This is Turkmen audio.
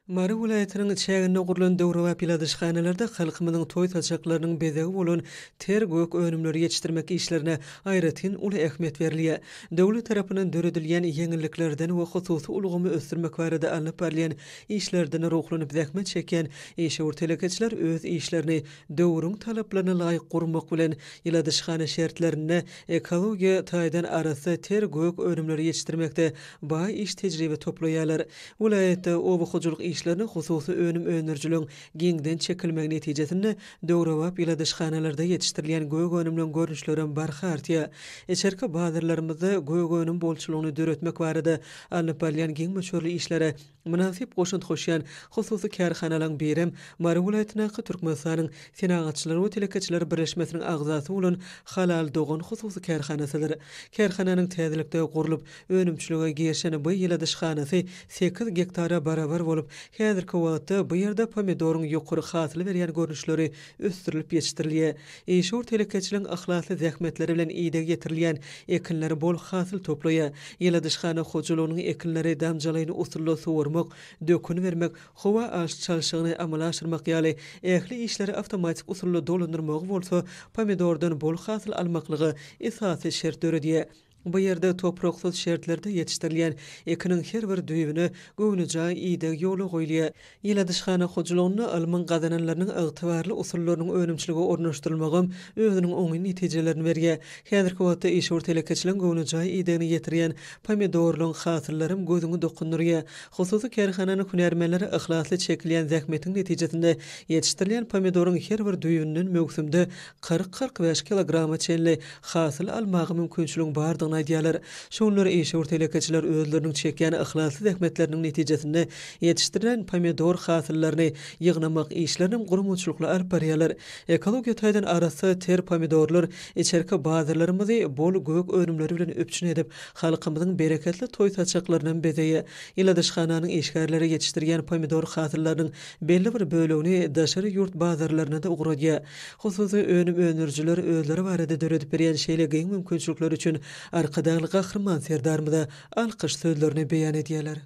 Mary vilayetiniň çäginde gurulan döwrewap ýyladyşhanalarda halkymyzyň toý taçaklarynyň bezegi bolan ter gök önümleri ýetişdirmek işlerine aýratyn uly ähmiýet berilýär. Döwlet tarapyndan döredilýän ýeňilliklerden we hususy ulgamy ösdürmek barada alyp barylan işlerden ruhlanyp zähmet çeken eşewur telekeçiler öz işlerini döwrüň talaplaryna laýyk gurmak bilen ýyladyşhana şertlerine ekologiýa taýdan arasy ter gök önümleri ýetişdirmekde baý iş tejribe toplaýarlar. Vilayetde owa işlerini hususy önüm önürjülüň giňden çekilmegi netijesinde döwrewap ýyladyşhanalarda ýetişdirilen gög önümlüň görnüşleri barha artýar. Eçerki bazarlarymyzda gög önüm bolçulugyny döretmek barada alyp barýan giň möçürli işlere münasip goşunt hoşýan hususy kärhanalaryň birim Mary vilayetiniň Türkmenistanyň Senagatçylary we Telekeçiler Birleşmesiniň agzasy bolan Halal Dogan hususy kärhanasydyr. Kärhananyň täzelikde gurulyp önümçülüge geçen bu ýyladyşhanasy 8 hektara barabar bolup, häzirki wagtda bu ýerde pomidoryň ýokary hasyly berýän görnüşleri ösdürilip ýetişdirilýär. Eşur telekeçiliň ahlasly zähmetleri bilen ýyda getirilýän ekinleri bol hasyl toplaýar. Ýyladyşhana hojalygynyň ekinleri damjalaýyny usulla sowurmak, dökün bermek, howa aş çalşygyny amala aşyrmak ýaly ähli işleri awtomatik usulla dolandyrmak bolsa, pomidordan bol hasyl almaklygy esasy şert döredýär. Bu ýerde topraksız şertlerde ýetişdirilýän ekiniň her bir düýbüne göwnüjä ýyda ýoly goýulýar. Ýyladyşhana hojalygyny alman gazananlarynyň ygtybarly usullarynyň önümçiligi ornaşdyrylmagy özüniň oňy netijelerini berýär. Häzirki wagtda eşur telekeçiliň göwnüjä ýydyny ýetirýän pomidorlaryň hasyllary gözüňi dokundurýar. Hususy kärhananyň hünärmenleri ihlasly çekilýän zähmetiň netijesinde ýetişdirilen pomidoryň her bir düýbünden mögsümde 40-45 kilograma çenli hasyl almagy mümkinçiligiň bardygyny aýdýarlar. Şonları eşur telekeçiler özleriniň çekýän ihlasly zähmetleriniň netijesinde ýetişdirilen pomidor hasyllaryny ýygnamak işlerini gurumçylykla alyp barýarlar. Ekologiýa taýdan arasy ter pomidorlar içerki bazarlarymyzy bol gök önümleri bilen öpçün edip halkymyzyň bereketli toý taçaklarynyň bezeýär. Ýyladyşhananyň eşgärleri ýetişdirýän pomidor hasyllarynyň belli bir bölegini daşary ýurt bazarlaryna da ugradýar. Hususy önüm önürjüler özleri barada döredip berýän şeýle mümkinçilikler üçin arkadaýly gahrman serdarmyda alkyş sözlerini beýan edýärler.